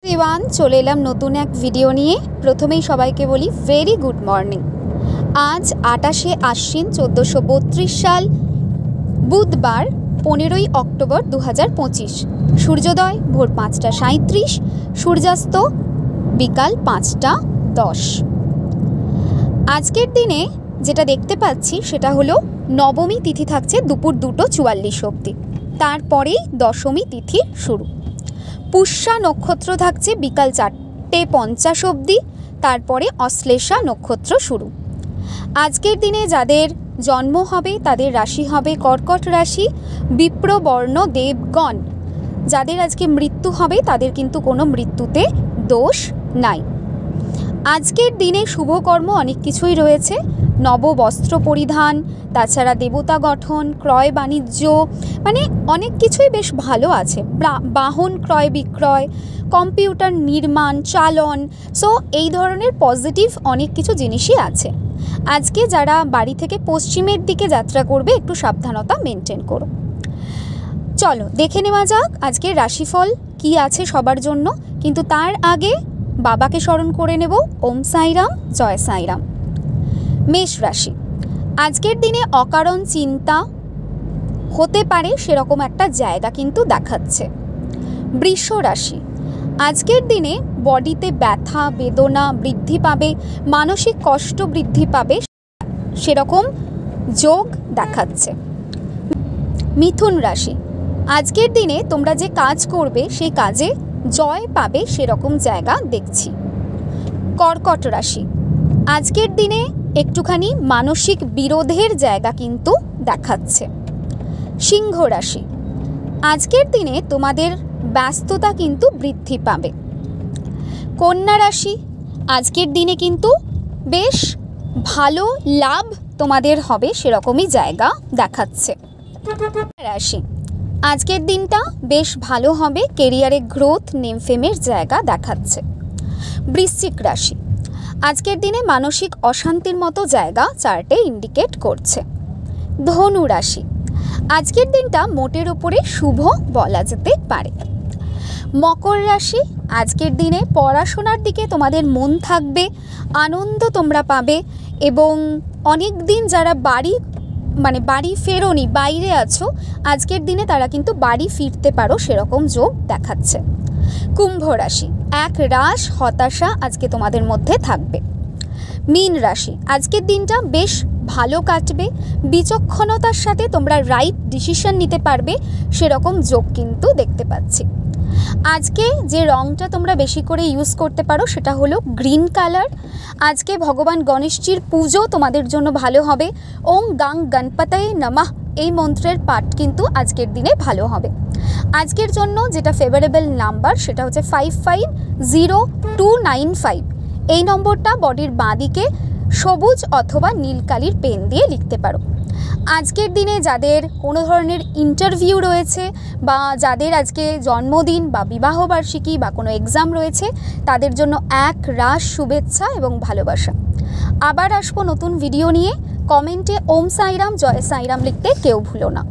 Everyone, চলে এলাম নতুন এক ভিডিও নিয়ে। প্রথমেই সবাইকে বলি ভেরি গুড মর্নিং। আজ 28শে আশ্বিন 1432 সাল, বুধবার 15ই অক্টোবর 2025। সূর্যোদয় ভোর 5টা 37, সূর্যাস্ত বিকাল 5টা 10। আজকের দিনে যেটা দেখতে পাচ্ছি সেটা হলো নবমী তিথি থাকছে দুপুর 2:44 অবধি, তারপরেই দশমী তিথি শুরু। পুষ্যা নক্ষত্র থাকছে বিকাল 4:50 অবধি, তারপরে অশ্লেষা নক্ষত্র শুরু। আজকের দিনে যাদের জন্ম হবে তাদের রাশি হবে কর্কট রাশি, বিপ্রবর্ণ দেবগণ। যাদের আজকে মৃত্যু হবে তাদের কিন্তু কোনো মৃত্যুতে দোষ নাই। আজকের দিনে শুভকর্ম অনেক কিছুই রয়েছে, নববস্ত্র পরিধান, তাছাড়া দেবতা গঠন, ক্রয় বাণিজ্য, মানে অনেক কিছুই বেশ ভালো আছে। বাহন ক্রয় বিক্রয়, কম্পিউটার নির্মাণ, চালন, সো এই ধরনের পজিটিভ অনেক কিছু জিনিসই আছে। আজকে যারা বাড়ি থেকে পশ্চিমের দিকে যাত্রা করবে একটু সাবধানতা মেনটেন করো। চলো দেখে নেওয়া যাক আজকের রাশিফল কি আছে সবার জন্য, কিন্তু তার আগে বাবাকে স্মরণ করে নেব। ওম সাইরাম, জয় সাইরাম। মেষ রাশি, আজকের দিনে অকারণ চিন্তা হতে পারে সেরকম একটা জায়গা কিন্তু দেখাচ্ছে। বৃষ রাশি, আজকের দিনে বডিতে ব্যথা বেদনা বৃদ্ধি পাবে, মানসিক কষ্ট বৃদ্ধি পাবে সেরকম যোগ দেখাচ্ছে। মিথুন রাশি, আজকের দিনে তোমরা যে কাজ করবে সেই কাজে জয় পাবে সেরকম জায়গা দেখছি। কর্কট রাশি, আজকের দিনে একটুখানি মানসিক বিরোধের জায়গা কিন্তু দেখাচ্ছে। সিংহ রাশি, আজকের দিনে তোমাদের ব্যস্ততা কিন্তু বৃদ্ধি পাবে। কন্যা রাশি, আজকের দিনে কিন্তু বেশ ভালো লাভ তোমাদের হবে সেরকমই জায়গা দেখাচ্ছে। রাশি, আজকের দিনটা বেশ ভালো হবে, কেরিয়ারে গ্রোথ নেমফেমের জায়গা দেখাচ্ছে। বৃশ্চিক রাশি, আজকের দিনে মানসিক অশান্তির মতো জায়গা চার্টে ইন্ডিকেট করছে। ধনু রাশি, আজকের দিনটা মোটের উপরে শুভ বলা যেতে পারে। মকর রাশি, আজকের দিনে পড়াশোনার দিকে তোমাদের মন থাকবে, আনন্দ তোমরা পাবে এবং অনেক দিন যারা বাড়ি ফেরোনি, বাইরে আছো, আজকের দিনে তারা কিন্তু বাড়ি ফিরতে পারো সেরকম যোগ দেখাচ্ছে। কুম্ভ রাশি, এক রাশ হতাশা আজকে তোমাদের মধ্যে থাকবে। মীন রাশি, আজকের দিনটা বেশ ভালো কাটবে, বিচক্ষণতার সাথে তোমরা রাইট ডিসিশন নিতে পারবে সেরকম যোগ কিন্তু দেখতে পাচ্ছি। আজকে যে রঙটা তোমরা বেশি করে ইউজ করতে পারো সেটা হলো গ্রিন কালার। আজকে ভগবান গণেশজির পুজো তোমাদের জন্য ভালো হবে। ওং গাং গণপতয়ে নমঃ এই মন্ত্রের পাঠ কিন্তু আজকের দিনে ভালো হবে। আজকের জন্য যেটা ফেভারেবল নাম্বার সেটা হচ্ছে 550295। এই নম্বরটা বডির বাঁ দিকে সবুজ অথবা নীল কালির পেন দিয়ে লিখতে পারো। আজকের দিনে যাদের কোনো ধরনের ইন্টারভিউ রয়েছে বা যাদের আজকে জন্মদিন বা বিবাহবার্ষিকী বা কোনো এক্সাম রয়েছে তাদের জন্য এক রাশ শুভেচ্ছা এবং ভালোবাসা। আবার আসবো নতুন ভিডিও নিয়ে। কমেন্টে ওম সাইরাম জয় সাইরাম লিখতে কেউ ভুলো না।